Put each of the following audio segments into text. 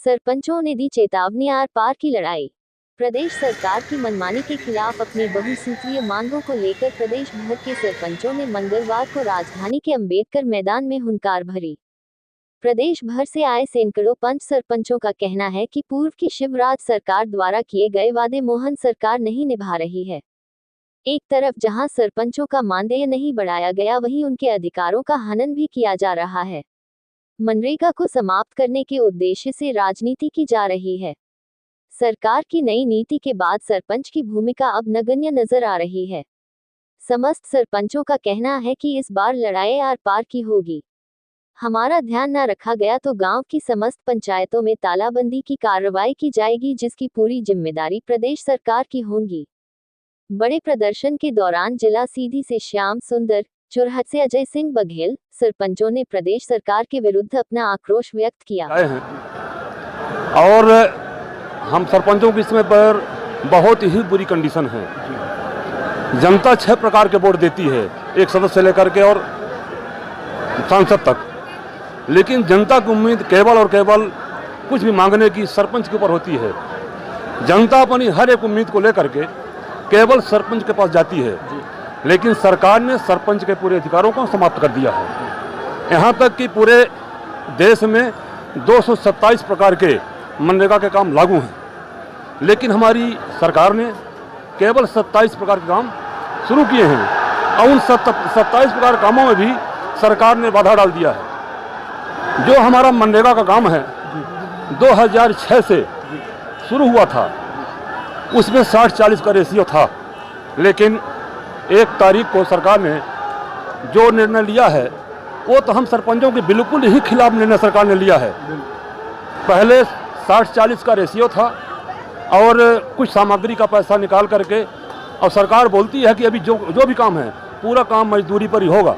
सरपंचों ने दी चेतावनी, आर पार की लड़ाई। प्रदेश सरकार की मनमानी के खिलाफ अपनी बहुसूत्रीय मांगों को लेकर प्रदेश भर के सरपंचों ने मंगलवार को राजधानी के अंबेडकर मैदान में हुंकार भरी। प्रदेश भर से आए सैकड़ों पंच सरपंचों का कहना है कि पूर्व की शिवराज सरकार द्वारा किए गए वादे मोहन सरकार नहीं निभा रही है। एक तरफ जहां सरपंचों का मानदेय नहीं बढ़ाया गया, वहीं उनके अधिकारों का हनन भी किया जा रहा है। मनरेगा को समाप्त करने के उद्देश्य से राजनीति की जा रही है। सरकार की नई नीति के बाद सरपंच की भूमिका अब नगण्य नजर आ रही है। समस्त सरपंचों का कहना है कि इस बार लड़ाई आर पार की होगी। हमारा ध्यान न रखा गया तो गांव की समस्त पंचायतों में तालाबंदी की कार्रवाई की जाएगी, जिसकी पूरी जिम्मेदारी प्रदेश सरकार की होगी। बड़े प्रदर्शन के दौरान जिला सीधी से श्याम सुंदर, चुरहट से अजय सिंह बघेल, सरपंचों ने प्रदेश सरकार के विरुद्ध अपना आक्रोश व्यक्त किया। और हम सरपंचों की समय पर बहुत ही बुरी कंडीशन है। जनता 6 प्रकार के वोट देती है, एक सदस्य से लेकर के और सांसद तक, लेकिन जनता की उम्मीद केवल और केवल कुछ भी मांगने की सरपंच के ऊपर होती है। जनता अपनी हर एक उम्मीद को लेकर के केवल सरपंच के पास जाती है, लेकिन सरकार ने सरपंच के पूरे अधिकारों को समाप्त कर दिया है। यहाँ तक कि पूरे देश में 227 प्रकार के मनरेगा के काम लागू हैं, लेकिन हमारी सरकार ने केवल 27 प्रकार के काम शुरू किए हैं और उन 27 प्रकार के कामों में भी सरकार ने बाधा डाल दिया है। जो हमारा मनरेगा का काम है 2006 से शुरू हुआ था, उसमें 60-40 का रेशियो था, लेकिन 1 तारीख को सरकार ने जो निर्णय लिया है वो तो हम सरपंचों के बिल्कुल ही खिलाफ निर्णय सरकार ने लिया है। पहले 60-40 का रेशियो था और कुछ सामग्री का पैसा निकाल करके, और सरकार बोलती है कि अभी जो भी काम है पूरा काम मजदूरी पर ही होगा।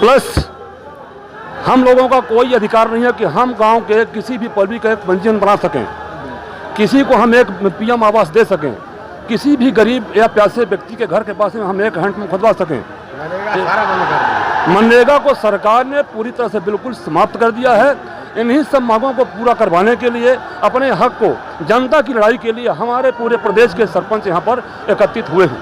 प्लस हम लोगों का कोई अधिकार नहीं है कि हम गांव के किसी भी पल्ली का एक पंजीयन बना सकें, किसी को हम एक पीएम आवास दे सकें, किसी भी गरीब या प्यासे व्यक्ति के घर के पास में हम एक हैंडपंप खुदवा सकें। मनरेगा को सरकार ने पूरी तरह से बिल्कुल समाप्त कर दिया है। इन्हीं सब मांगों को पूरा करवाने के लिए, अपने हक को, जनता की लड़ाई के लिए हमारे पूरे प्रदेश के सरपंच यहाँ पर एकत्रित हुए हैं।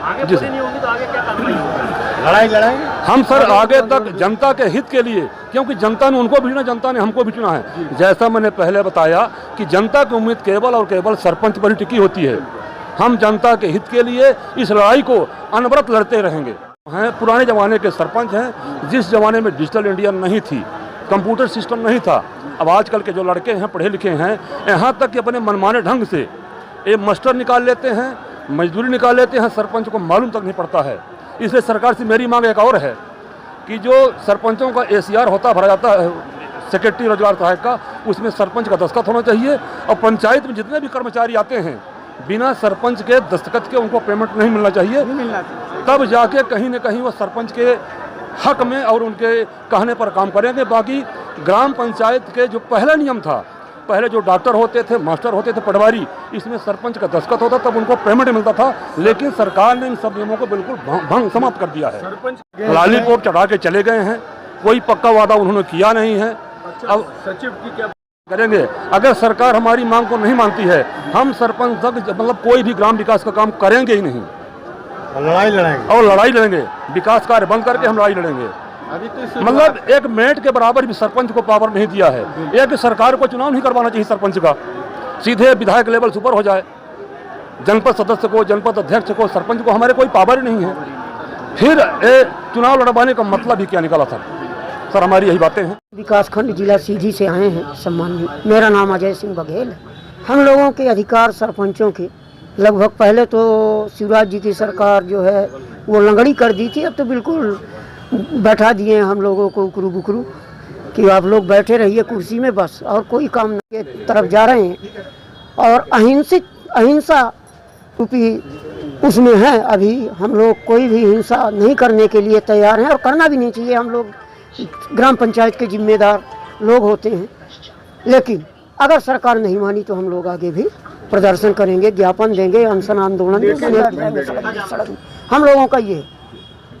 आगे पूरी नहीं होगी तो आगे क्या कार्रवाई? लड़ाई हम सर आगे तक जनता के हित के लिए, क्योंकि जनता ने उनको भी चुना, जनता ने हमको भी चुना है। जैसा मैंने पहले बताया कि जनता की उम्मीद केवल और केवल सरपंच पर ही टिकी होती है। हम जनता के हित के लिए इस लड़ाई को अनवरत लड़ते रहेंगे। हैं पुराने ज़माने के सरपंच हैं, जिस ज़माने में डिजिटल इंडिया नहीं थी, कंप्यूटर सिस्टम नहीं था। अब आजकल के जो लड़के हैं, पढ़े लिखे हैं, यहाँ तक कि अपने मनमाने ढंग से एक मास्टर निकाल लेते हैं, मजदूरी निकाल लेते हैं, सरपंच को मालूम तक नहीं पड़ता है। इसलिए सरकार से मेरी मांग एक और है कि जो सरपंचों का ACR होता भरा जाता है, सेक्रेटरी रोजगार सहायक का, उसमें सरपंच का दस्तखत होना चाहिए। और पंचायत में जितने भी कर्मचारी आते हैं, बिना सरपंच के दस्तखत के उनको पेमेंट नहीं मिलना चाहिए। तब जाके कहीं न कहीं वो सरपंच के हक में और उनके कहने पर काम करेंगे। बाकी ग्राम पंचायत के जो पहला नियम था, पहले जो डॉक्टर होते थे, मास्टर होते थे, पटवारी, इसमें सरपंच का दस्तखत होता तब उनको पेमेंट मिलता था, लेकिन सरकार ने इन सब नियमों को बिल्कुल भंग समाप्त कर दिया है। लॉलीपॉप चढ़ा के चले गए हैं, कोई पक्का वादा उन्होंने किया नहीं है। अब सचिव की क्या करेंगे? अगर सरकार हमारी मांग को नहीं मानती है, हम सरपंच तक मतलब कोई भी ग्राम विकास का काम करेंगे ही नहीं। लड़ाई लड़ेंगे, विकास कार्य बंद करके हम लड़ाई लड़ेंगे। अभी तो मतलब एक मिनट के बराबर भी सरपंच को पावर नहीं दिया है। एक सरकार को चुनाव नहीं करवाना चाहिए सरपंच का, सीधे विधायक लेवल से ऊपर हो जाए। जनपद सदस्य को, जनपद अध्यक्ष को, सरपंच को हमारे कोई पावर नहीं है। फिर चुनाव लड़वाने का मतलब ही क्या निकला सर हमारी यही बातें हैं। विकास खंड जिला सीधी से आए हैं सम्मानित। मेरा नाम अजय सिंह बघेल है। हम लोगों के अधिकार सरपंचों के लगभग पहले तो शिवराज जी की सरकार जो है वो लंगड़ी कर दी थी, अब तो बिल्कुल बैठा दिए हैं हम लोगों को उकरू बुकरू कि आप लोग बैठे रहिए कुर्सी में बस, और कोई काम के तरफ जा रहे हैं। और अहिंसा रूपी उसमें है। अभी हम लोग कोई भी हिंसा नहीं करने के लिए तैयार हैं और करना भी नहीं चाहिए। हम लोग ग्राम पंचायत के जिम्मेदार लोग होते हैं, लेकिन अगर सरकार नहीं मानी तो हम लोग आगे भी प्रदर्शन करेंगे, ज्ञापन देंगे, अनशन आंदोलन देंगे। हम लोगों का ये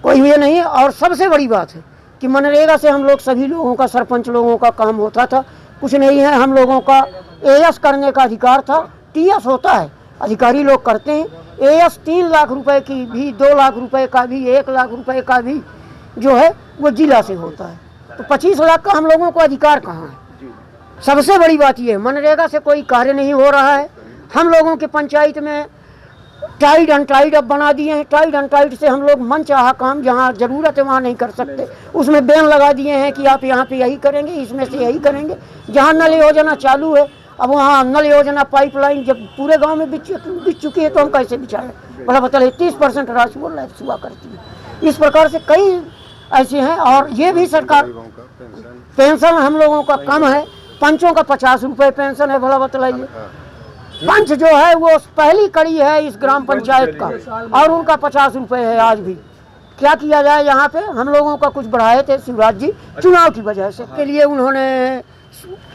कोई ये नहीं है। और सबसे बड़ी बात है कि मनरेगा से हम लोग सभी लोगों का, सरपंच लोगों का काम होता था, कुछ नहीं है। हम लोगों का एएस करने का अधिकार था, टीएस होता है, अधिकारी लोग करते हैं। एएस 3 लाख रुपए की भी, 2 लाख रुपए का भी, 1 लाख रुपए का भी जो है वो जिला से होता है। तो 25 लाख का हम लोगों को अधिकार कहाँ है? सबसे बड़ी बात ये है, मनरेगा से कोई कार्य नहीं हो रहा है। हम लोगों के पंचायत में टाइड अनटाइड अब बना दिए हैं। टाइड अनटाइड से हम लोग मन चाहा काम जहाँ ज़रूरत है वहाँ नहीं कर सकते। उसमें बैन लगा दिए हैं कि आप यहाँ पे यही करेंगे, इसमें से यही करेंगे। जहाँ नल योजना चालू है, अब वहाँ नल योजना पाइपलाइन जब पूरे गांव में बिछ चुकी है तो हम कैसे बिछाएं? बड़ा बताइए, 30% राशि वो लैप्स हुआ करती है। इस प्रकार से कई ऐसे हैं। और ये भी सरकार, पेंशन हम लोगों का कम है, पंचों का 50 रुपये पेंशन है। भला बतलाइए, पंच जो है वो पहली कड़ी है इस ग्राम पंचायत का, और उनका 50 रुपये है आज भी। क्या किया जाए? यहाँ पे हम लोगों का कुछ बढ़ाए थे शिवराज जी चुनाव की वजह से, के लिए उन्होंने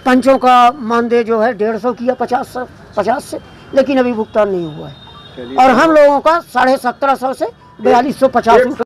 पंचों का मानदेय जो है 150 किया 50 से, लेकिन अभी भुगतान नहीं हुआ है। और हम लोगों का 1750 से 4250 रुपये